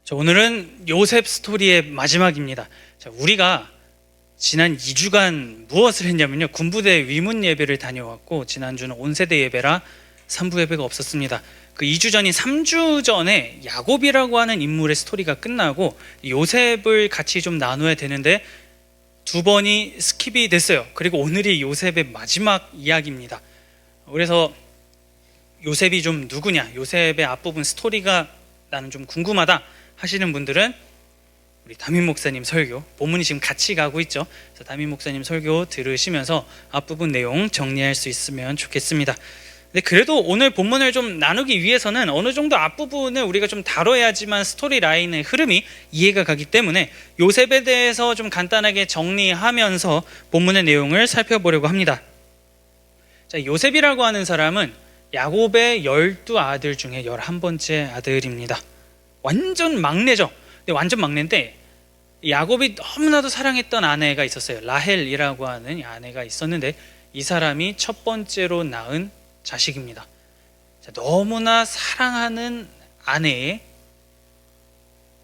자, 오늘은 요셉 스토리의 마지막입니다. 자, 우리가 지난 2주간 무엇을 했냐면요, 군부대 위문 예배를 다녀왔고, 지난주는 온세대 예배라 3부 예배가 없었습니다. 그 2주 전인 3주 전에 야곱이라고 하는 인물의 스토리가 끝나고 요셉을 같이 좀 나눠야 되는데 두 번이 스킵이 됐어요. 그리고 오늘이 요셉의 마지막 이야기입니다. 그래서 요셉이 좀 누구냐, 요셉의 앞부분 스토리가 나는 좀 궁금하다 하시는 분들은 우리 담임 목사님 설교, 본문이 지금 같이 가고 있죠. 그래서 담임 목사님 설교 들으시면서 앞부분 내용 정리할 수 있으면 좋겠습니다. 근데 그래도 오늘 본문을 좀 나누기 위해서는 어느 정도 앞부분을 우리가 좀 다뤄야지만 스토리 라인의 흐름이 이해가 가기 때문에 요셉에 대해서 좀 간단하게 정리하면서 본문의 내용을 살펴보려고 합니다. 자, 요셉이라고 하는 사람은 야곱의 12아들 중에 11번째 아들입니다. 완전 막내죠. 근데 완전 막내인데 야곱이 너무나도 사랑했던 아내가 있었어요. 라헬이라고 하는 아내가 있었는데 이 사람이 첫 번째로 낳은 자식입니다. 자, 너무나 사랑하는 아내의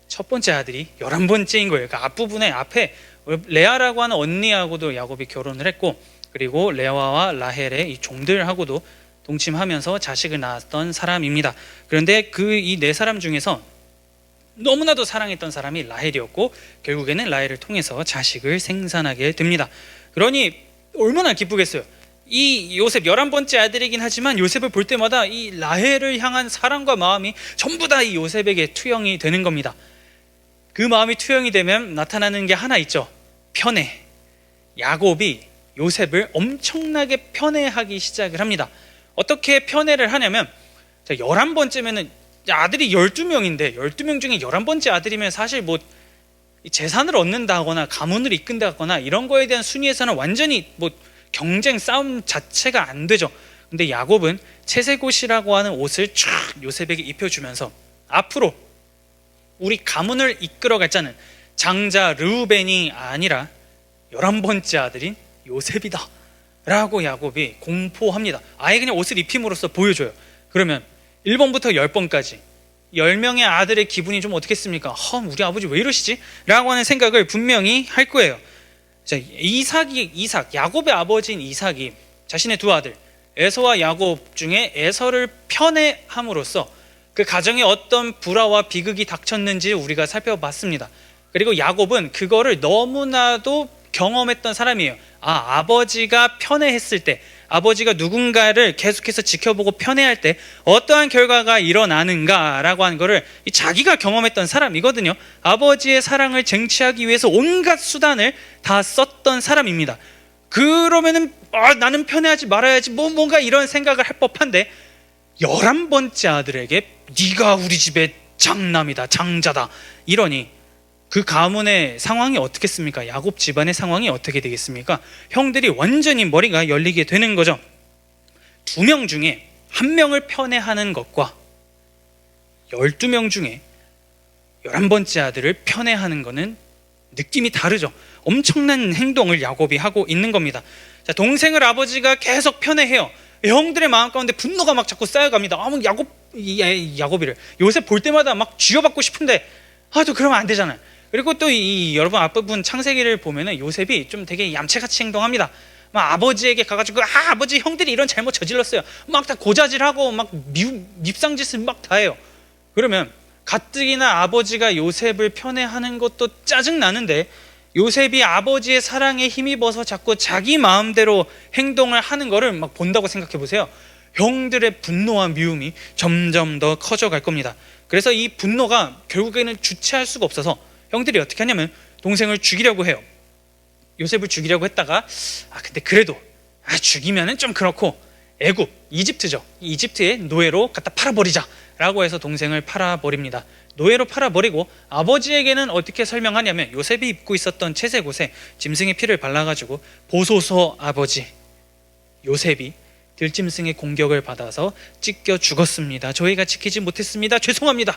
첫 번째 아들이 11번째인 거예요. 그러니까 앞부분에 앞에 레아라고 하는 언니하고도 야곱이 결혼을 했고, 그리고 레아와 라헬의 이 종들하고도 동침하면서 자식을 낳았던 사람입니다. 그런데 그 이 네 사람 중에서 너무나도 사랑했던 사람이 라헬이었고, 결국에는 라헬을 통해서 자식을 생산하게 됩니다. 그러니 얼마나 기쁘겠어요. 이 요셉 11번째 아들이긴 하지만 요셉을 볼 때마다 이 라헬을 향한 사랑과 마음이 전부 다 이 요셉에게 투영이 되는 겁니다. 그 마음이 투영이 되면 나타나는 게 하나 있죠. 편애. 야곱이 요셉을 엄청나게 편애하기 시작을 합니다. 어떻게 편애를 하냐면, 11번째면은 아들이 12명인데 12명 중에 11번째 아들이면 사실 뭐 재산을 얻는다거나 가문을 이끈다거나 이런 거에 대한 순위에서는 완전히 뭐 경쟁 싸움 자체가 안 되죠. 근데 야곱은 채색옷이라고 하는 옷을 쫙 요셉에게 입혀주면서 앞으로 우리 가문을 이끌어갈 자는 장자 르우벤이 아니라 11번째 아들인 요셉이다 라고 야곱이 공포합니다. 아예 그냥 옷을 입힘으로써 보여줘요. 그러면 1번부터 10번까지 10명의 아들의 기분이 좀 어떻겠습니까? 우리 아버지 왜 이러시지? 라고 하는 생각을 분명히 할 거예요. 자, 이삭, 야곱의 아버지인 이삭이 자신의 두 아들 에서와 야곱 중에 에서를 편애함으로써 그 가정에 어떤 불화와 비극이 닥쳤는지 우리가 살펴봤습니다. 그리고 야곱은 그거를 너무나도 경험했던 사람이에요. 아버지가 편애했을 때, 아버지가 누군가를 계속해서 지켜보고 편애할 때 어떠한 결과가 일어나는가라고 하는 거를 자기가 경험했던 사람이거든요. 아버지의 사랑을 쟁취하기 위해서 온갖 수단을 다 썼던 사람입니다. 그러면은 나는 편애하지 말아야지 뭔가 이런 생각을 할 법한데 11번째 아들에게 네가 우리 집의 장남이다, 장자다 이러니 그 가문의 상황이 어떻겠습니까? 야곱 집안의 상황이 어떻게 되겠습니까? 형들이 완전히 머리가 열리게 되는 거죠. 2명 중에 1명을 편애하는 것과 12명 중에 11번째 아들을 편애하는 것은 느낌이 다르죠. 엄청난 행동을 야곱이 하고 있는 겁니다. 자, 동생을 아버지가 계속 편애해요. 형들의 마음 가운데 분노가 막 자꾸 쌓여갑니다. 야곱이를 요셉 볼 때마다 막 쥐어받고 싶은데 또 그러면 안 되잖아요. 그리고 또 여러분 앞부분 창세기를 보면은 요셉이 좀 되게 얌체같이 행동합니다. 막 아버지에게 가가지고 아버지 형들이 이런 잘못 저질렀어요. 막 다 고자질하고 막 밉상짓을 막 다 해요. 그러면 가뜩이나 아버지가 요셉을 편애하는 것도 짜증나는데 요셉이 아버지의 사랑에 힘입어서 자꾸 자기 마음대로 행동을 하는 거를 막 본다고 생각해 보세요. 형들의 분노와 미움이 점점 더 커져갈 겁니다. 그래서 이 분노가 결국에는 주체할 수가 없어서 형들이 어떻게 하냐면 동생을 죽이려고 해요. 요셉을 죽이려고 했다가 근데 그래도 죽이면은 좀 그렇고 애굽, 이집트죠. 이집트의 노예로 갖다 팔아버리자 라고 해서 동생을 팔아버립니다. 노예로 팔아버리고 아버지에게는 어떻게 설명하냐면 요셉이 입고 있었던 채색옷에 짐승의 피를 발라가지고 보소서 아버지, 요셉이 들짐승의 공격을 받아서 찢겨 죽었습니다. 저희가 지키지 못했습니다. 죄송합니다.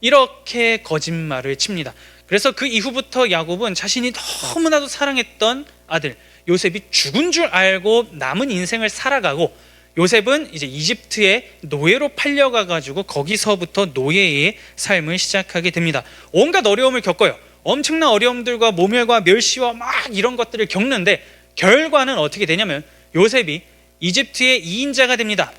이렇게 거짓말을 칩니다. 그래서 그 이후부터 야곱은 자신이 너무나도 사랑했던 아들 요셉이 죽은 줄 알고 남은 인생을 살아가고 요셉은 이제 이집트의 노예로 팔려가 가지고 거기서부터 노예의 삶을 시작하게 됩니다. 온갖 어려움을 겪어요. 엄청난 어려움들과 모멸과 멸시와 막 이런 것들을 겪는데 결과는 어떻게 되냐면 요셉이 이집트의 2인자가 됩니다.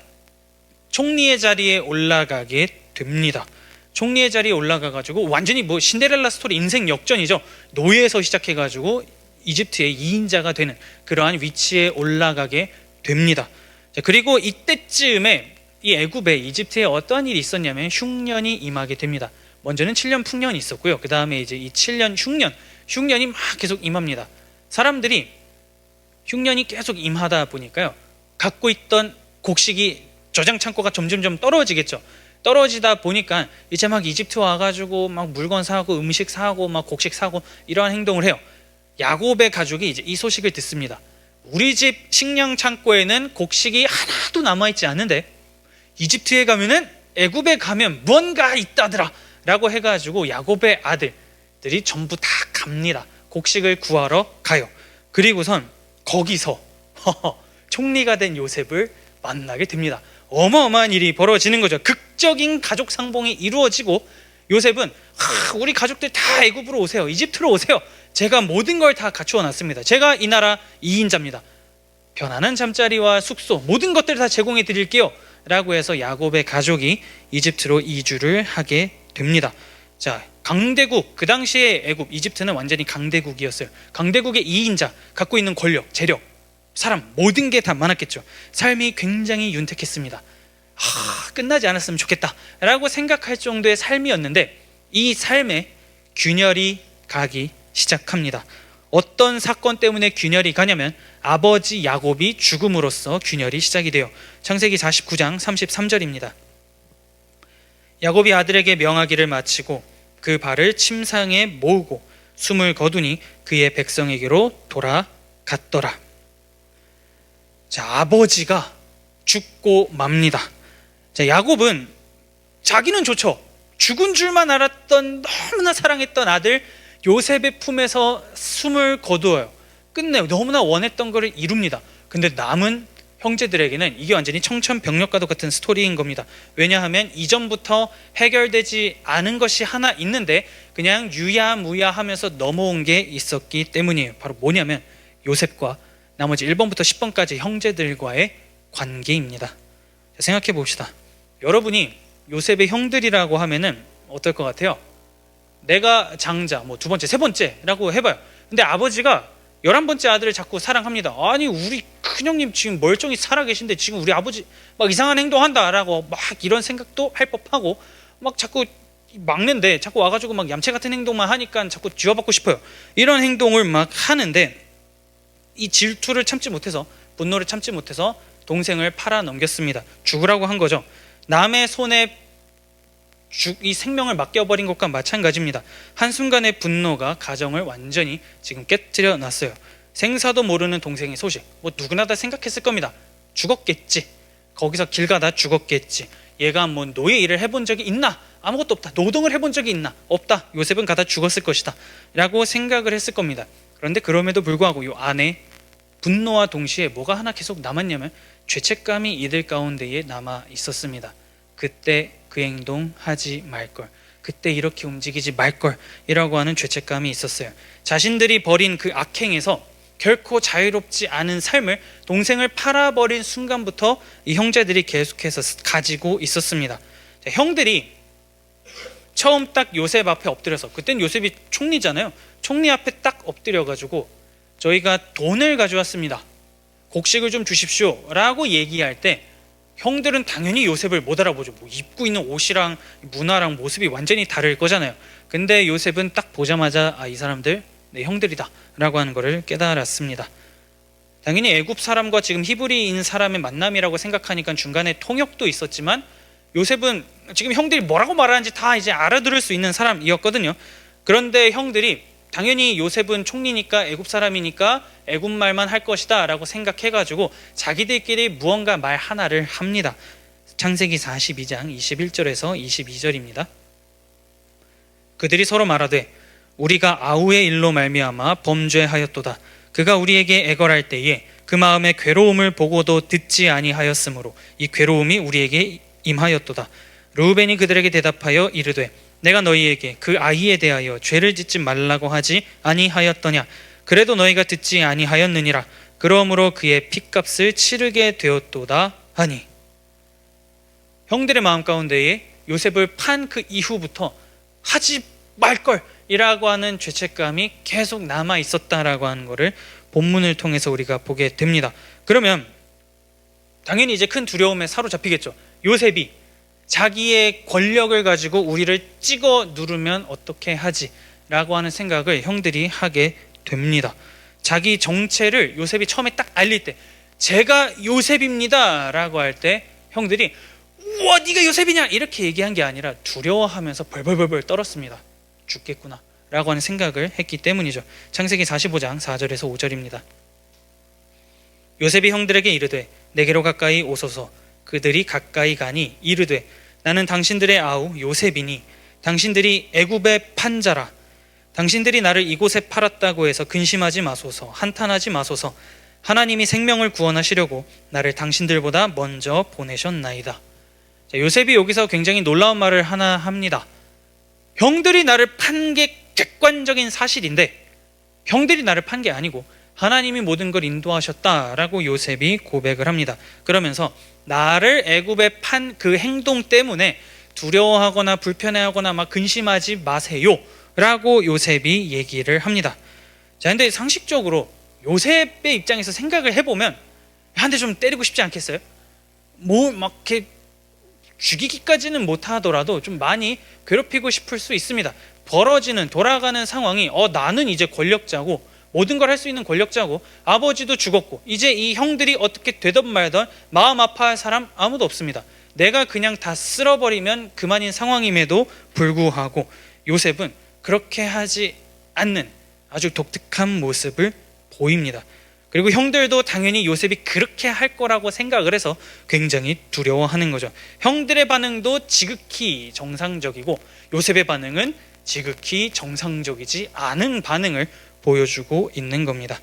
총리의 자리에 올라가게 됩니다. 총리의 자리에 올라가 가지고 완전히 뭐 신데렐라 스토리 인생 역전이죠. 노예에서 시작해 가지고 이집트의 2인자가 되는 그러한 위치에 올라가게 됩니다. 자, 그리고 이때쯤에 이 애굽에 이집트에 어떠한 일이 있었냐면 흉년이 임하게 됩니다. 먼저는 7년 풍년이 있었고요. 그 다음에 이제 이 7년 흉년이 막 계속 임합니다. 사람들이 흉년이 계속 임하다 보니까요, 갖고 있던 곡식이 저장 창고가 점점점 떨어지겠죠. 떨어지다 보니까 이제 막 이집트 와가지고 막 물건 사고 음식 사고 막 곡식 사고 이러한 행동을 해요. 야곱의 가족이 이제 이 소식을 듣습니다. 우리 집 식량 창고에는 곡식이 하나도 남아있지 않은데 이집트에 가면은 애굽에 가면 뭔가 있다더라 라고 해가지고 야곱의 아들들이 전부 다 갑니다. 곡식을 구하러 가요. 그리고선 거기서 총리가 된 요셉을 만나게 됩니다. 어마어마한 일이 벌어지는 거죠. 극적인 가족 상봉이 이루어지고 요셉은 우리 가족들 다 애굽으로 오세요. 이집트로 오세요. 제가 모든 걸 다 갖추어 놨습니다. 제가 이 나라 2인자입니다. 편안한 잠자리와 숙소 모든 것들을 다 제공해 드릴게요 라고 해서 야곱의 가족이 이집트로 이주를 하게 됩니다. 자, 강대국, 그 당시에 애굽, 이집트는 완전히 강대국이었어요. 강대국의 2인자, 갖고 있는 권력, 재력, 사람 모든 게 다 많았겠죠. 삶이 굉장히 윤택했습니다. 끝나지 않았으면 좋겠다 라고 생각할 정도의 삶이었는데 이 삶에 균열이 가기 시작합니다. 어떤 사건 때문에 균열이 가냐면 아버지 야곱이 죽음으로써 균열이 시작이 돼요. 창세기 49장 33절입니다. 야곱이 아들에게 명하기를 마치고 그 발을 침상에 모으고 숨을 거두니 그의 백성에게로 돌아갔더라. 자, 아버지가 죽고 맙니다. 자, 야곱은 자기는 좋죠. 죽은 줄만 알았던 너무나 사랑했던 아들 요셉의 품에서 숨을 거두어요. 끝내요. 너무나 원했던 것을 이룹니다. 근데 남은 형제들에게는 이게 완전히 청천벽력과도 같은 스토리인 겁니다. 왜냐하면 이전부터 해결되지 않은 것이 하나 있는데 그냥 유야무야 하면서 넘어온 게 있었기 때문이에요. 바로 뭐냐면 요셉과 나머지 1번부터 10번까지 형제들과의 관계입니다. 자, 생각해 봅시다. 여러분이 요셉의 형들이라고 하면은 어떨 것 같아요? 내가 장자, 뭐 두 번째, 세 번째라고 해봐요. 근데 아버지가 11번째 아들을 자꾸 사랑합니다. 아니 우리 큰형님 지금 멀쩡히 살아계신데 지금 우리 아버지 막 이상한 행동한다라고 막 이런 생각도 할 법하고 막 자꾸 막는데 자꾸 와가지고 막 얌체 같은 행동만 하니까 자꾸 쥐어받고 싶어요. 이런 행동을 막 하는데 이 질투를 참지 못해서 분노를 참지 못해서 동생을 팔아 넘겼습니다. 죽으라고 한 거죠. 남의 손에 이 생명을 맡겨버린 것과 마찬가지입니다. 한순간의 분노가 가정을 완전히 지금 깨뜨려 놨어요. 생사도 모르는 동생의 소식, 뭐 누구나 다 생각했을 겁니다. 죽었겠지. 거기서 길 가다 죽었겠지. 얘가 뭐 노예 일을 해본 적이 있나? 아무것도 없다. 노동을 해본 적이 있나? 없다. 요셉은 가다 죽었을 것이다 라고 생각을 했을 겁니다. 그런데 그럼에도 불구하고 이 안에 분노와 동시에 뭐가 하나 계속 남았냐면 죄책감이 이들 가운데에 남아 있었습니다. 그때 그 행동 하지 말걸, 그때 이렇게 움직이지 말걸 이라고 하는 죄책감이 있었어요. 자신들이 벌인 그 악행에서 결코 자유롭지 않은 삶을 동생을 팔아버린 순간부터 이 형제들이 계속해서 가지고 있었습니다. 자, 형들이 처음 딱 요셉 앞에 엎드려서, 그땐 요셉이 총리잖아요. 총리 앞에 딱 엎드려가지고 저희가 돈을 가져왔습니다. 곡식을 좀 주십시오 라고 얘기할 때 형들은 당연히 요셉을 못 알아보죠. 뭐 입고 있는 옷이랑 문화랑 모습이 완전히 다를 거잖아요. 근데 요셉은 딱 보자마자 이 사람들 내 형들이다 라고 하는 것을 깨달았습니다. 당연히 애굽 사람과 지금 히브리인 사람의 만남이라고 생각하니까 중간에 통역도 있었지만 요셉은 지금 형들이 뭐라고 말하는지 다 이제 알아들을 수 있는 사람이었거든요. 그런데 형들이 당연히 요셉은 총리니까 애굽 사람이니까 애굽 말만 할 것이다 라고 생각해가지고 자기들끼리 무언가 말 하나를 합니다. 창세기 42장 21절에서 22절입니다. 그들이 서로 말하되 우리가 아우의 일로 말미암아 범죄하였도다. 그가 우리에게 애걸할 때에 그 마음의 괴로움을 보고도 듣지 아니하였으므로 이 괴로움이 우리에게 임하였도다. 르우벤이 그들에게 대답하여 이르되 내가 너희에게 그 아이에 대하여 죄를 짓지 말라고 하지 아니하였더냐. 그래도 너희가 듣지 아니하였느니라. 그러므로 그의 핏값을 치르게 되었도다 하니. 형들의 마음 가운데에 요셉을 판 그 이후부터 하지 말걸 이라고 하는 죄책감이 계속 남아 있었다라고 하는 것을 본문을 통해서 우리가 보게 됩니다. 그러면 당연히 이제 큰 두려움에 사로잡히겠죠. 요셉이 자기의 권력을 가지고 우리를 찍어 누르면 어떻게 하지? 라고 하는 생각을 형들이 하게 됩니다. 자기 정체를 요셉이 처음에 딱 알릴 때 제가 요셉입니다 라고 할 때 형들이 우와 네가 요셉이냐 이렇게 얘기한 게 아니라 두려워하면서 벌벌벌벌 떨었습니다. 죽겠구나 라고 하는 생각을 했기 때문이죠. 창세기 45장 4절에서 5절입니다. 요셉이 형들에게 이르되 내게로 가까이 오소서. 그들이 가까이 가니 이르되 나는 당신들의 아우 요셉이니 당신들이 애굽의 판자라. 당신들이 나를 이곳에 팔았다고 해서 근심하지 마소서. 한탄하지 마소서. 하나님이 생명을 구원하시려고 나를 당신들보다 먼저 보내셨나이다. 자, 요셉이 여기서 굉장히 놀라운 말을 하나 합니다. 형들이 나를 판 게 객관적인 사실인데 형들이 나를 판 게 아니고 하나님이 모든 걸 인도하셨다라고 요셉이 고백을 합니다. 그러면서 나를 애굽에 판 그 행동 때문에 두려워하거나 불편해하거나 막 근심하지 마세요 라고 요셉이 얘기를 합니다. 자, 근데 상식적으로 요셉의 입장에서 생각을 해보면 한 대 좀 때리고 싶지 않겠어요? 뭐 막 이렇게 죽이기까지는 못하더라도 좀 많이 괴롭히고 싶을 수 있습니다. 벌어지는 돌아가는 상황이 나는 이제 권력자고 모든 걸 할 수 있는 권력자고 아버지도 죽었고 이제 이 형들이 어떻게 되든 말든 마음 아파할 사람 아무도 없습니다. 내가 그냥 다 쓸어버리면 그만인 상황임에도 불구하고 요셉은 그렇게 하지 않는 아주 독특한 모습을 보입니다. 그리고 형들도 당연히 요셉이 그렇게 할 거라고 생각을 해서 굉장히 두려워하는 거죠. 형들의 반응도 지극히 정상적이고 요셉의 반응은 지극히 정상적이지 않은 반응을 보여주고 있는 겁니다.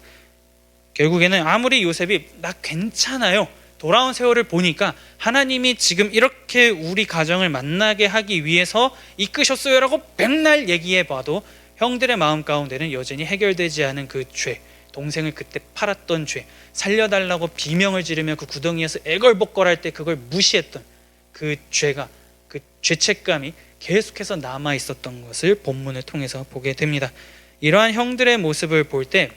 결국에는 아무리 요셉이 나 괜찮아요 돌아온 세월을 보니까 하나님이 지금 이렇게 우리 가정을 만나게 하기 위해서 이끄셨어요 라고 맨날 얘기해 봐도 형들의 마음 가운데는 여전히 해결되지 않은 그 죄, 동생을 그때 팔았던 죄, 살려달라고 비명을 지르며 그 구덩이에서 애걸복걸할 때 그걸 무시했던 그 죄가, 그 죄책감이 계속해서 남아 있었던 것을 본문을 통해서 보게 됩니다. 이러한 형들의 모습을 볼 때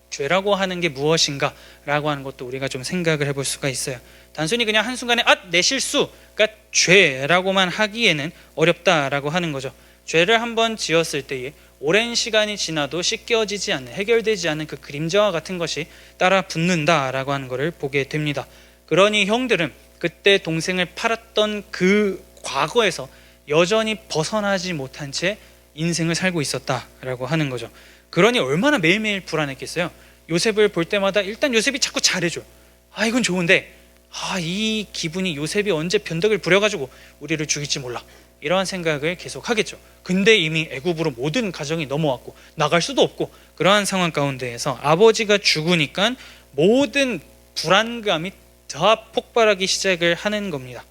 죄라고 하는 게 무엇인가 라고 하는 것도 우리가 좀 생각을 해볼 수가 있어요. 단순히 그냥 한순간에 내 실수가 죄라고만 하기에는 어렵다라고 하는 거죠. 죄를 한번 지었을 때에 오랜 시간이 지나도 씻겨지지 않는, 해결되지 않는 그 그림자와 같은 것이 따라 붙는다라고 하는 것을 보게 됩니다. 그러니 형들은 그때 동생을 팔았던 그 과거에서 여전히 벗어나지 못한 채 인생을 살고 있었다라고 하는 거죠. 그러니 얼마나 매일매일 불안했겠어요. 요셉을 볼 때마다 일단 요셉이 자꾸 잘해줘요. 이건 좋은데 이 기분이 요셉이 언제 변덕을 부려가지고 우리를 죽일지 몰라 이러한 생각을 계속 하겠죠. 근데 이미 애굽으로 모든 가정이 넘어왔고 나갈 수도 없고 그러한 상황 가운데에서 아버지가 죽으니까 모든 불안감이 다 폭발하기 시작을 하는 겁니다.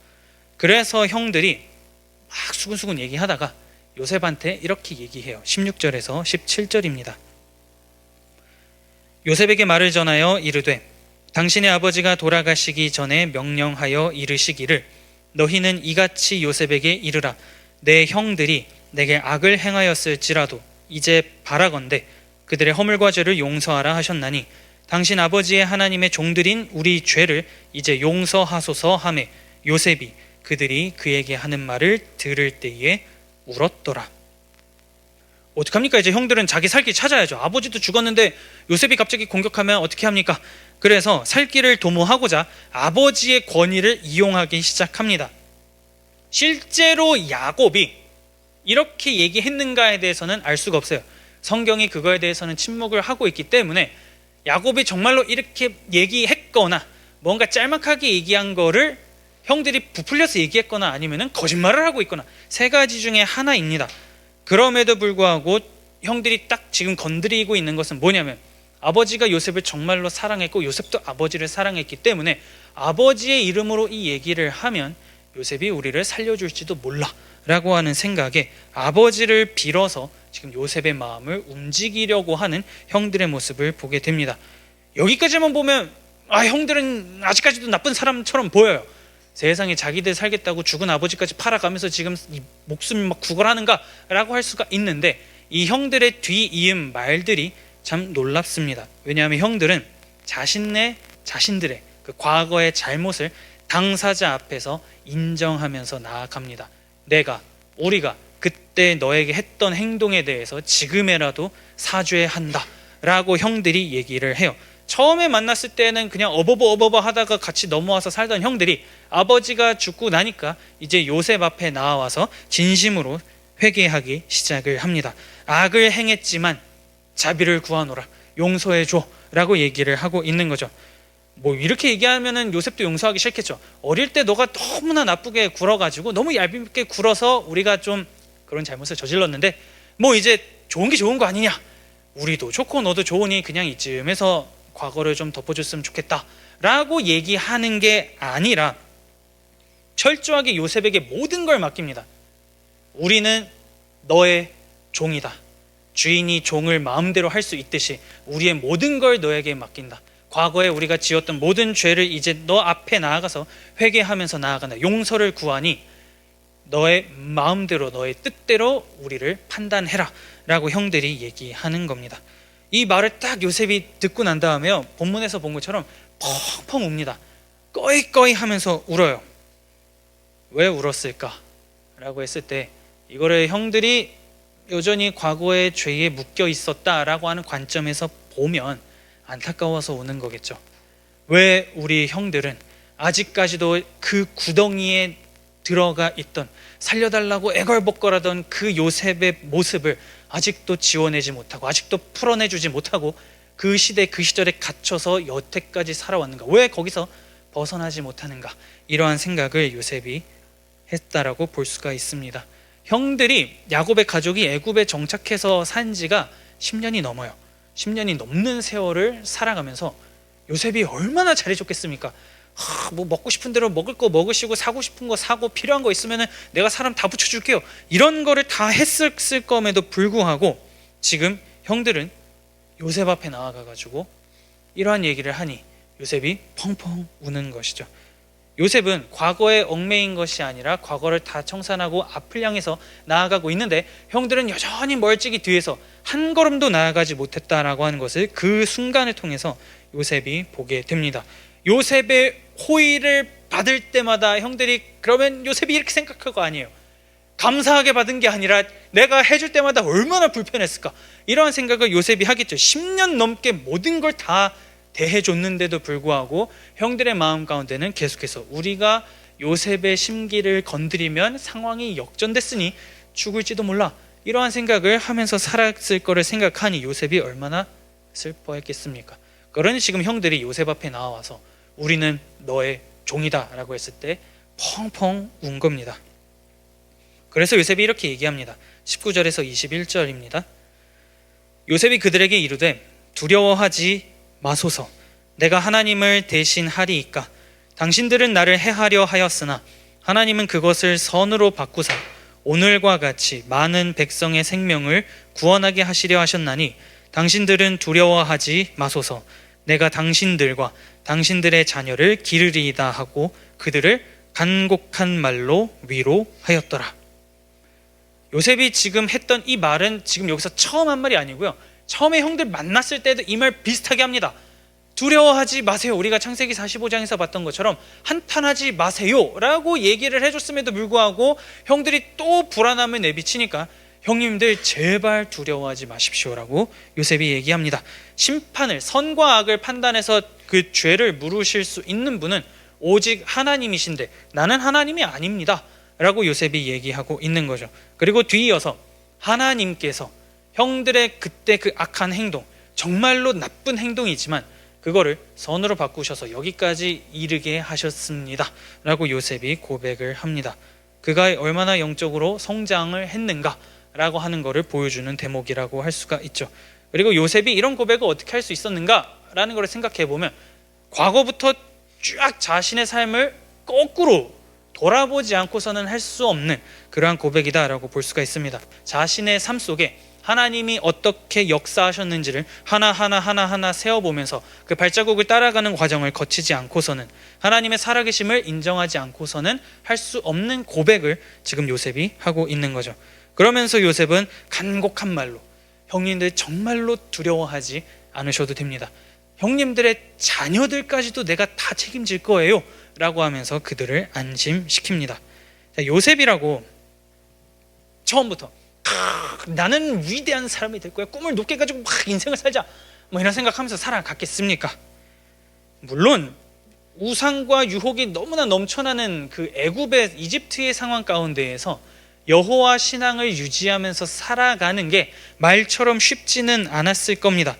그래서 형들이 막 수근수근 얘기하다가 요셉한테 이렇게 얘기해요. 16절에서 17절입니다. 요셉에게 말을 전하여 이르되 당신의 아버지가 돌아가시기 전에 명령하여 이르시기를 너희는 이같이 요셉에게 이르라. 내 형들이 내게 악을 행하였을지라도 이제 바라건대 그들의 허물과 죄를 용서하라 하셨나니 당신 아버지의 하나님의 종들인 우리 죄를 이제 용서하소서 하매 요셉이 그들이 그에게 하는 말을 들을 때에 울었더라. 어떡합니까? 이제 형들은 자기 살 길 찾아야죠. 아버지도 죽었는데 요셉이 갑자기 공격하면 어떻게 합니까? 그래서 살 길을 도모하고자 아버지의 권위를 이용하기 시작합니다. 실제로 야곱이 이렇게 얘기했는가에 대해서는 알 수가 없어요. 성경이 그거에 대해서는 침묵을 하고 있기 때문에 야곱이 정말로 이렇게 얘기했거나 뭔가 짤막하게 얘기한 거를 형들이 부풀려서 얘기했거나 아니면 거짓말을 하고 있거나 세 가지 중에 하나입니다. 그럼에도 불구하고 형들이 딱 지금 건드리고 있는 것은 뭐냐면 아버지가 요셉을 정말로 사랑했고 요셉도 아버지를 사랑했기 때문에 아버지의 이름으로 이 얘기를 하면 요셉이 우리를 살려줄지도 몰라 라고 하는 생각에 아버지를 빌어서 지금 요셉의 마음을 움직이려고 하는 형들의 모습을 보게 됩니다. 여기까지만 보면 형들은 아직까지도 나쁜 사람처럼 보여요. 세상에 자기들 살겠다고 죽은 아버지까지 팔아가면서 지금 목숨이 막 구걸하는가 라고 할 수가 있는데, 이 형들의 뒤이은 말들이 참 놀랍습니다. 왜냐하면 형들은 자신들의 그 과거의 잘못을 당사자 앞에서 인정하면서 나아갑니다. 우리가 그때 너에게 했던 행동에 대해서 지금이라도 사죄해야 한다 라고 형들이 얘기를 해요. 처음에 만났을 때는 그냥 어버버 하다가 같이 넘어와서 살던 형들이 아버지가 죽고 나니까 이제 요셉 앞에 나와서 진심으로 회개하기 시작을 합니다. 악을 행했지만 자비를 구하노라, 용서해줘 라고 얘기를 하고 있는 거죠. 뭐 이렇게 얘기하면은 요셉도 용서하기 싫겠죠. 어릴 때 너가 너무나 나쁘게 굴어가지고 너무 얄밉게 굴어서 우리가 좀 그런 잘못을 저질렀는데 뭐 이제 좋은 게 좋은 거 아니냐, 우리도 좋고 너도 좋으니 그냥 이쯤에서 과거를 좀 덮어줬으면 좋겠다 라고 얘기하는 게 아니라 철저하게 요셉에게 모든 걸 맡깁니다. 우리는 너의 종이다. 주인이 종을 마음대로 할 수 있듯이 우리의 모든 걸 너에게 맡긴다. 과거에 우리가 지었던 모든 죄를 이제 너 앞에 나아가서 회개하면서 나아간다. 용서를 구하니 너의 마음대로 너의 뜻대로 우리를 판단해라 라고 형들이 얘기하는 겁니다. 이 말을 딱 요셉이 듣고 난 다음에요, 본문에서 본 것처럼 펑펑 웁니다. 꺼이꺼이 하면서 울어요. 왜 울었을까? 라고 했을 때 이거를 형들이 여전히 과거의 죄에 묶여 있었다라고 하는 관점에서 보면 안타까워서 우는 거겠죠. 왜 우리 형들은 아직까지도 그 구덩이에 들어가 있던, 살려달라고 애걸복걸하던 그 요셉의 모습을 아직도 지워내지 못하고 아직도 풀어내주지 못하고 그 시대 그 시절에 갇혀서 여태까지 살아왔는가, 왜 거기서 벗어나지 못하는가, 이러한 생각을 요셉이 했다라고 볼 수가 있습니다. 형들이, 야곱의 가족이 애굽에 정착해서 산 지가 10년이 넘어요. 10년이 넘는 세월을 살아가면서 요셉이 얼마나 잘해줬겠습니까? 뭐 먹고 싶은 대로 먹을 거 먹으시고 사고 싶은 거 사고 필요한 거 있으면 내가 사람 다 붙여줄게요, 이런 거를 다 했을 거에도 불구하고 지금 형들은 요셉 앞에 나아가가지고 이러한 얘기를 하니 요셉이 펑펑 우는 것이죠. 요셉은 과거에 얽매인 것이 아니라 과거를 다 청산하고 앞을 향해서 나아가고 있는데 형들은 여전히 멀찍이 뒤에서 한 걸음도 나아가지 못했다라고 하는 것을 그 순간을 통해서 요셉이 보게 됩니다. 요셉의 호의를 받을 때마다 형들이 그러면 요셉이 이렇게 생각할 거 아니에요. 감사하게 받은 게 아니라 내가 해줄 때마다 얼마나 불편했을까, 이러한 생각을 요셉이 하겠죠. 10년 넘게 모든 걸 다 대해줬는데도 불구하고 형들의 마음 가운데는 계속해서 우리가 요셉의 심기를 건드리면 상황이 역전됐으니 죽을지도 몰라, 이러한 생각을 하면서 살았을 거를 생각하니 요셉이 얼마나 슬퍼했겠습니까? 그러니 지금 형들이 요셉 앞에 나와서 우리는 너의 종이다 라고 했을 때 펑펑 운 겁니다. 그래서 요셉이 이렇게 얘기합니다. 19절에서 21절입니다. 요셉이 그들에게 이르되 두려워하지 마소서, 내가 하나님을 대신하리이까. 당신들은 나를 해하려 하였으나 하나님은 그것을 선으로 바꾸사 오늘과 같이 많은 백성의 생명을 구원하게 하시려 하셨나니 당신들은 두려워하지 마소서, 내가 당신들과 당신들의 자녀를 기르리이다 하고 그들을 간곡한 말로 위로하였더라. 요셉이 지금 했던 이 말은 지금 여기서 처음 한 말이 아니고요, 처음에 형들 만났을 때도 이 말 비슷하게 합니다. 두려워하지 마세요. 우리가 창세기 45장에서 봤던 것처럼 한탄하지 마세요 라고 얘기를 해줬음에도 불구하고 형들이 또 불안함을 내비치니까 형님들 제발 두려워하지 마십시오라고 요셉이 얘기합니다. 심판을, 선과 악을 판단해서 그 죄를 물으실 수 있는 분은 오직 하나님이신데 나는 하나님이 아닙니다 라고 요셉이 얘기하고 있는 거죠. 그리고 뒤이어서 하나님께서 형들의 그때 그 악한 행동, 정말로 나쁜 행동이지만 그거를 선으로 바꾸셔서 여기까지 이르게 하셨습니다 라고 요셉이 고백을 합니다. 그가 얼마나 영적으로 성장을 했는가 라고 하는 것을 보여주는 대목이라고 할 수가 있죠. 그리고 요셉이 이런 고백을 어떻게 할 수 있었는가라는 걸 생각해 보면 과거부터 쫙 자신의 삶을 거꾸로 돌아보지 않고서는 할 수 없는 그러한 고백이다라고 볼 수가 있습니다. 자신의 삶 속에 하나님이 어떻게 역사하셨는지를 하나하나 세어보면서 그 발자국을 따라가는 과정을 거치지 않고서는, 하나님의 살아계심을 인정하지 않고서는 할 수 없는 고백을 지금 요셉이 하고 있는 거죠. 그러면서 요셉은 간곡한 말로 형님들 정말로 두려워하지 않으셔도 됩니다. 형님들의 자녀들까지도 내가 다 책임질 거예요 라고 하면서 그들을 안심시킵니다. 요셉이라고 처음부터 나는 위대한 사람이 될 거야, 꿈을 높게 가지고 막 인생을 살자, 뭐 이런 생각하면서 살아갔겠습니까? 물론 우상과 유혹이 너무나 넘쳐나는 그 애굽의 이집트의 상황 가운데에서 여호와 신앙을 유지하면서 살아가는 게 말처럼 쉽지는 않았을 겁니다.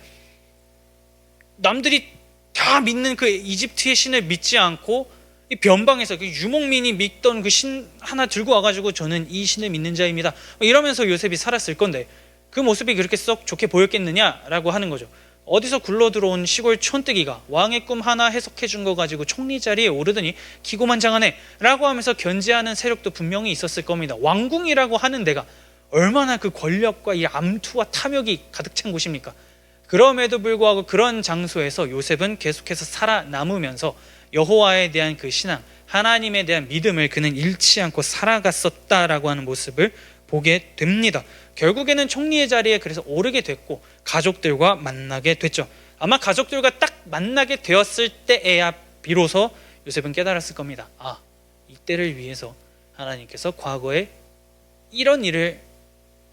남들이 다 믿는 그 이집트의 신을 믿지 않고 이 변방에서 그 유목민이 믿던 그 신 하나 들고 와가지고 저는 이 신을 믿는 자입니다 이러면서 요셉이 살았을 건데 그 모습이 그렇게 썩 좋게 보였겠느냐라고 하는 거죠. 어디서 굴러 들어온 시골 촌뜨기가 왕의 꿈 하나 해석해 준 거 가지고 총리 자리에 오르더니 기고만장하네 라고 하면서 견제하는 세력도 분명히 있었을 겁니다. 왕궁이라고 하는 데가 얼마나 그 권력과 이 암투와 탐욕이 가득 찬 곳입니까? 그럼에도 불구하고 그런 장소에서 요셉은 계속해서 살아남으면서 여호와에 대한 그 신앙, 하나님에 대한 믿음을 그는 잃지 않고 살아갔었다라고 하는 모습을 보게 됩니다. 결국에는 총리의 자리에 그래서 오르게 됐고 가족들과 만나게 됐죠. 아마 가족들과 딱 만나게 되었을 때에야 비로소 요셉은 깨달았을 겁니다. 아, 이때를 위해서 하나님께서 과거에 이런 일을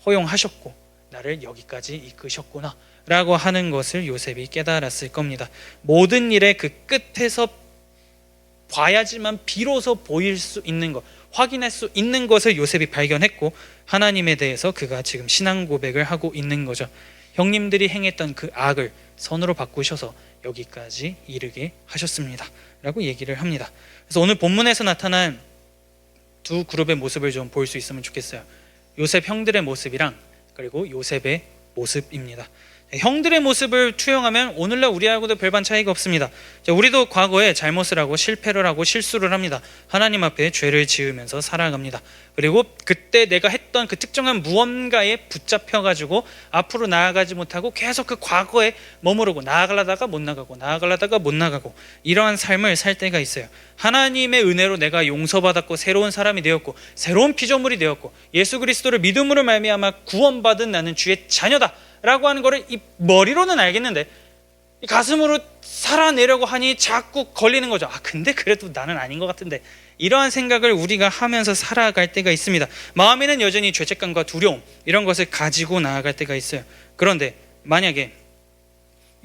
허용하셨고 나를 여기까지 이끄셨구나 라고 하는 것을 요셉이 깨달았을 겁니다. 모든 일의 그 끝에서 봐야지만 비로소 보일 수 있는 것, 확인할 수 있는 것을 요셉이 발견했고 하나님에 대해서 그가 지금 신앙 고백을 하고 있는 거죠. 형님들이 행했던 그 악을 선으로 바꾸셔서 여기까지 이르게 하셨습니다 라고 얘기를 합니다. 그래서 오늘 본문에서 나타난 두 그룹의 모습을 좀 볼 수 있으면 좋겠어요. 요셉 형들의 모습이랑 그리고 요셉의 모습입니다. 형들의 모습을 투영하면 오늘날 우리하고도 별반 차이가 없습니다. 우리도 과거에 잘못을 하고 실패를 하고 실수를 합니다. 하나님 앞에 죄를 지으면서 살아갑니다. 그리고 그때 내가 했던 그 특정한 무언가에 붙잡혀가지고 앞으로 나아가지 못하고 계속 그 과거에 머무르고 나아가려다가 못 나가고 나아가려다가 못 나가고 이러한 삶을 살 때가 있어요. 하나님의 은혜로 내가 용서받았고 새로운 사람이 되었고 새로운 피조물이 되었고 예수 그리스도를 믿음으로 말미암아 구원받은 나는 주의 자녀다 라고 하는 거를 이 머리로는 알겠는데 이 가슴으로 살아내려고 하니 자꾸 걸리는 거죠. 아, 근데 그래도 나는 아닌 것 같은데, 이러한 생각을 우리가 하면서 살아갈 때가 있습니다. 마음에는 여전히 죄책감과 두려움 이런 것을 가지고 나아갈 때가 있어요. 그런데 만약에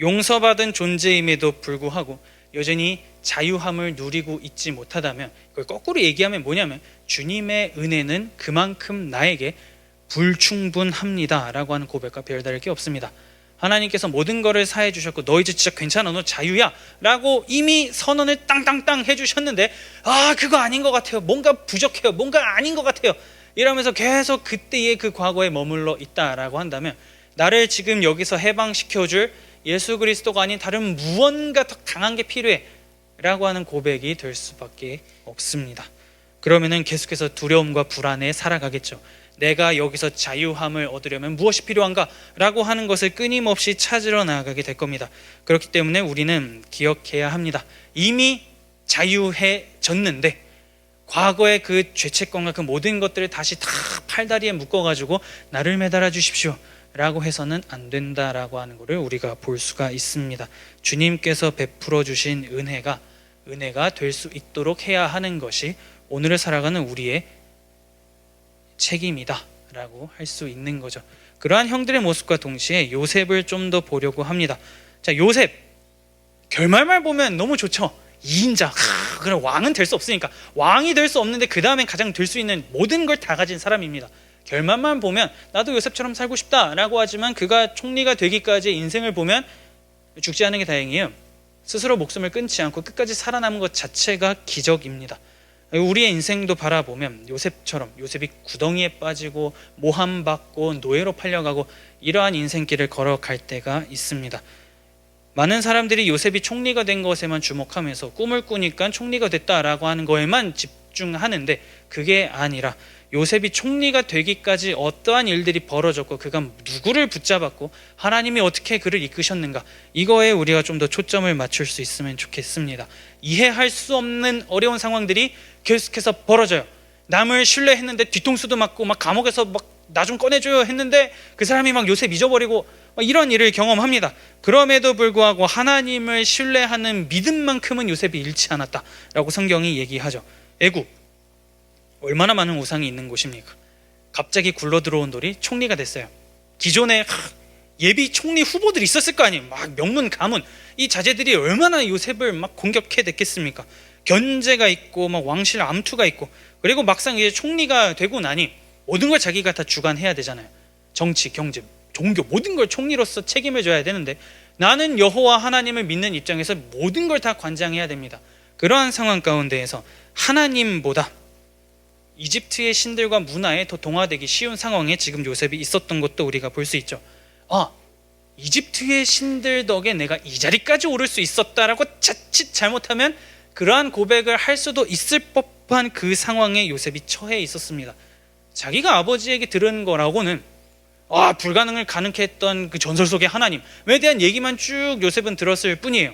용서받은 존재임에도 불구하고 여전히 자유함을 누리고 있지 못하다면, 그걸 거꾸로 얘기하면 뭐냐면 주님의 은혜는 그만큼 나에게 불충분합니다 라고 하는 고백과 별다를 게 없습니다. 하나님께서 모든 것을 사해 주셨고 너 이제 진짜 괜찮아, 너 자유야 라고 이미 선언을 땅땅땅 해주셨는데 아, 그거 아닌 것 같아요, 뭔가 부족해요, 뭔가 아닌 것 같아요 이러면서 계속 그때의 그 과거에 머물러 있다라고 한다면 나를 지금 여기서 해방시켜줄 예수 그리스도가 아닌 다른 무언가 더 강한 게 필요해 라고 하는 고백이 될 수밖에 없습니다. 그러면은 계속해서 두려움과 불안에 살아가겠죠. 내가 여기서 자유함을 얻으려면 무엇이 필요한가? 라고 하는 것을 끊임없이 찾으러 나아가게 될 겁니다. 그렇기 때문에 우리는 기억해야 합니다. 이미 자유해졌는데 과거의 그 죄책감과 그 모든 것들을 다시 다 팔다리에 묶어가지고 나를 매달아 주십시오 라고 해서는 안 된다라고 하는 것을 우리가 볼 수가 있습니다. 주님께서 베풀어 주신 은혜가 될 수 있도록 해야 하는 것이 오늘을 살아가는 우리의 책임이다 라고 할 수 있는 거죠. 그러한 형들의 모습과 동시에 요셉을 좀 더 보려고 합니다. 자, 요셉 결말만 보면 너무 좋죠. 2인자, 그럼 왕은 될 수 없으니까 왕이 될 수 없는데 그 다음에 가장 될 수 있는 모든 걸 다 가진 사람입니다. 결말만 보면 나도 요셉처럼 살고 싶다 라고 하지만 그가 총리가 되기까지의 인생을 보면 죽지 않은 게 다행이에요. 스스로 목숨을 끊지 않고 끝까지 살아남은 것 자체가 기적입니다. 우리의 인생도 바라보면 요셉처럼 요셉이 구덩이에 빠지고 모함받고 노예로 팔려가고 이러한 인생길을 걸어갈 때가 있습니다. 많은 사람들이 요셉이 총리가 된 것에만 주목하면서 꿈을 꾸니까 총리가 됐다라고 하는 거에만 집중하는데 그게 아니라 요셉이 총리가 되기까지 어떠한 일들이 벌어졌고 그가 누구를 붙잡았고 하나님이 어떻게 그를 이끄셨는가, 이거에 우리가 좀 더 초점을 맞출 수 있으면 좋겠습니다. 이해할 수 없는 어려운 상황들이 계속해서 벌어져요. 남을 신뢰했는데 뒤통수도 맞고 막 감옥에서 막 나 좀 꺼내줘요 했는데 그 사람이 막 요셉 잊어버리고 이런 일을 경험합니다. 그럼에도 불구하고 하나님을 신뢰하는 믿음만큼은 요셉이 잃지 않았다라고 성경이 얘기하죠. 애굽, 얼마나 많은 우상이 있는 곳입니까? 갑자기 굴러들어온 돌이 총리가 됐어요. 기존에 예비 총리 후보들이 있었을 거 아니에요. 막 명문 가문, 이 자제들이 얼마나 요셉을 막 공격해 댔겠습니까? 견제가 있고 막 왕실 암투가 있고, 그리고 막상 이제 총리가 되고 나니 모든 걸 자기가 다 주관해야 되잖아요. 정치, 경제, 종교, 모든 걸 총리로서 책임을 져야 되는데 나는 여호와 하나님을 믿는 입장에서 모든 걸 다 관장해야 됩니다. 그러한 상황 가운데에서 하나님보다 이집트의 신들과 문화에 더 동화되기 쉬운 상황에 지금 요셉이 있었던 것도 우리가 볼 수 있죠. 이집트의 신들 덕에 내가 이 자리까지 오를 수 있었다라고 자칫 잘못하면 그러한 고백을 할 수도 있을 법한 그 상황에 요셉이 처해 있었습니다. 자기가 아버지에게 들은 거라고는 불가능을 가능케 했던 그 전설 속의 하나님에 대한 얘기만 쭉 요셉은 들었을 뿐이에요.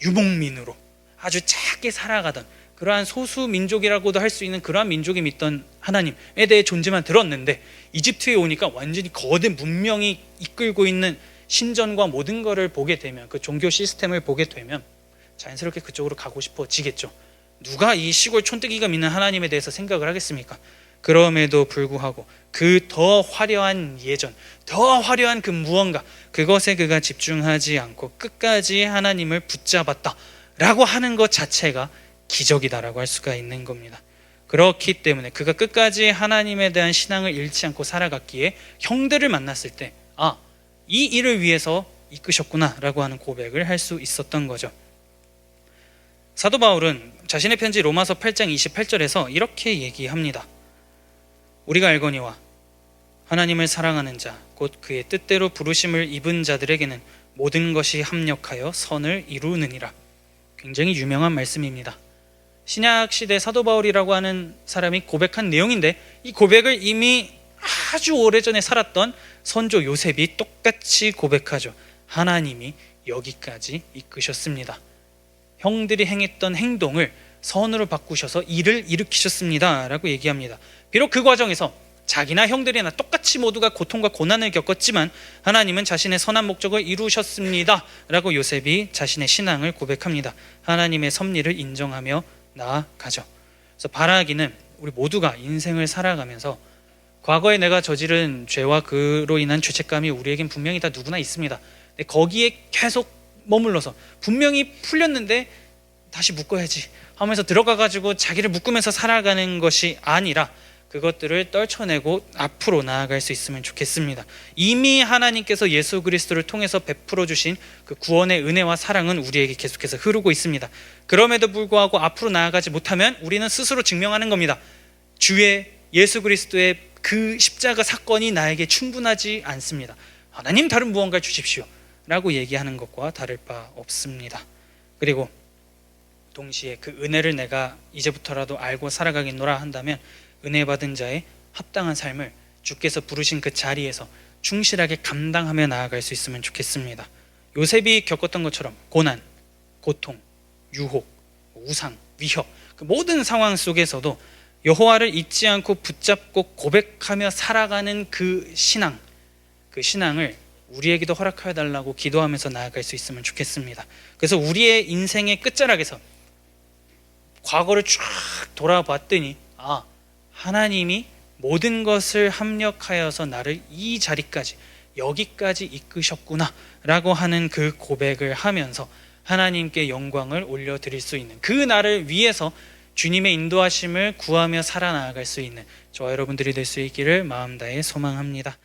유목민으로 아주 작게 살아가던 그러한 소수 민족이라고도 할 수 있는 그러한 민족이 믿던 하나님에 대해 존재만 들었는데 이집트에 오니까 완전히 거대 문명이 이끌고 있는 신전과 모든 것을 보게 되면, 그 종교 시스템을 보게 되면 자연스럽게 그쪽으로 가고 싶어지겠죠. 누가 이 시골 촌뜨기가 믿는 하나님에 대해서 생각을 하겠습니까? 그럼에도 불구하고 그 더 화려한 예전, 더 화려한 그 무언가, 그것에 그가 집중하지 않고 끝까지 하나님을 붙잡았다라고 하는 것 자체가 기적이다라고 할 수가 있는 겁니다. 그렇기 때문에 그가 끝까지 하나님에 대한 신앙을 잃지 않고 살아갔기에 형들을 만났을 때 이 일을 위해서 이끄셨구나라고 하는 고백을 할 수 있었던 거죠. 사도 바울은 자신의 편지 로마서 8장 28절에서 이렇게 얘기합니다. 우리가 알거니와 하나님을 사랑하는 자 곧 그의 뜻대로 부르심을 입은 자들에게는 모든 것이 합력하여 선을 이루느니라. 굉장히 유명한 말씀입니다. 신약 시대 사도 바울이라고 하는 사람이 고백한 내용인데 이 고백을 이미 아주 오래전에 살았던 선조 요셉이 똑같이 고백하죠. 하나님이 여기까지 이끄셨습니다. 형들이 행했던 행동을 선으로 바꾸셔서 일을 일으키셨습니다 라고 얘기합니다. 비록 그 과정에서 자기나 형들이나 똑같이 모두가 고통과 고난을 겪었지만 하나님은 자신의 선한 목적을 이루셨습니다 라고 요셉이 자신의 신앙을 고백합니다. 하나님의 섭리를 인정하며 나아가죠. 그래서 바라기는 우리 모두가 인생을 살아가면서 과거에 내가 저지른 죄와 그로 인한 죄책감이 우리에겐 분명히 다 누구나 있습니다. 근데 거기에 계속 머물러서 분명히 풀렸는데 다시 묶어야지 하면서 들어가가지고 자기를 묶으면서 살아가는 것이 아니라 그것들을 떨쳐내고 앞으로 나아갈 수 있으면 좋겠습니다. 이미 하나님께서 예수 그리스도를 통해서 베풀어 주신 그 구원의 은혜와 사랑은 우리에게 계속해서 흐르고 있습니다. 그럼에도 불구하고 앞으로 나아가지 못하면 우리는 스스로 증명하는 겁니다. 주의 예수 그리스도의 그 십자가 사건이 나에게 충분하지 않습니다. 하나님 다른 무언가를 주십시오 라고 얘기하는 것과 다를 바 없습니다. 그리고 동시에 그 은혜를 내가 이제부터라도 알고 살아가겠노라 한다면 은혜 받은 자의 합당한 삶을 주께서 부르신 그 자리에서 충실하게 감당하며 나아갈 수 있으면 좋겠습니다. 요셉이 겪었던 것처럼 고난, 고통, 유혹, 우상, 위협, 그 모든 상황 속에서도 여호와를 잊지 않고 붙잡고 고백하며 살아가는 그 신앙을 우리에게도 허락하여 달라고 기도하면서 나아갈 수 있으면 좋겠습니다. 그래서 우리의 인생의 끝자락에서 과거를 쫙 돌아봤더니 하나님이 모든 것을 합력하여서 나를 이 자리까지 여기까지 이끄셨구나 라고 하는 그 고백을 하면서 하나님께 영광을 올려드릴 수 있는, 그 날을 위해서 주님의 인도하심을 구하며 살아나갈 수 있는 저와 여러분들이 될 수 있기를 마음 다해 소망합니다.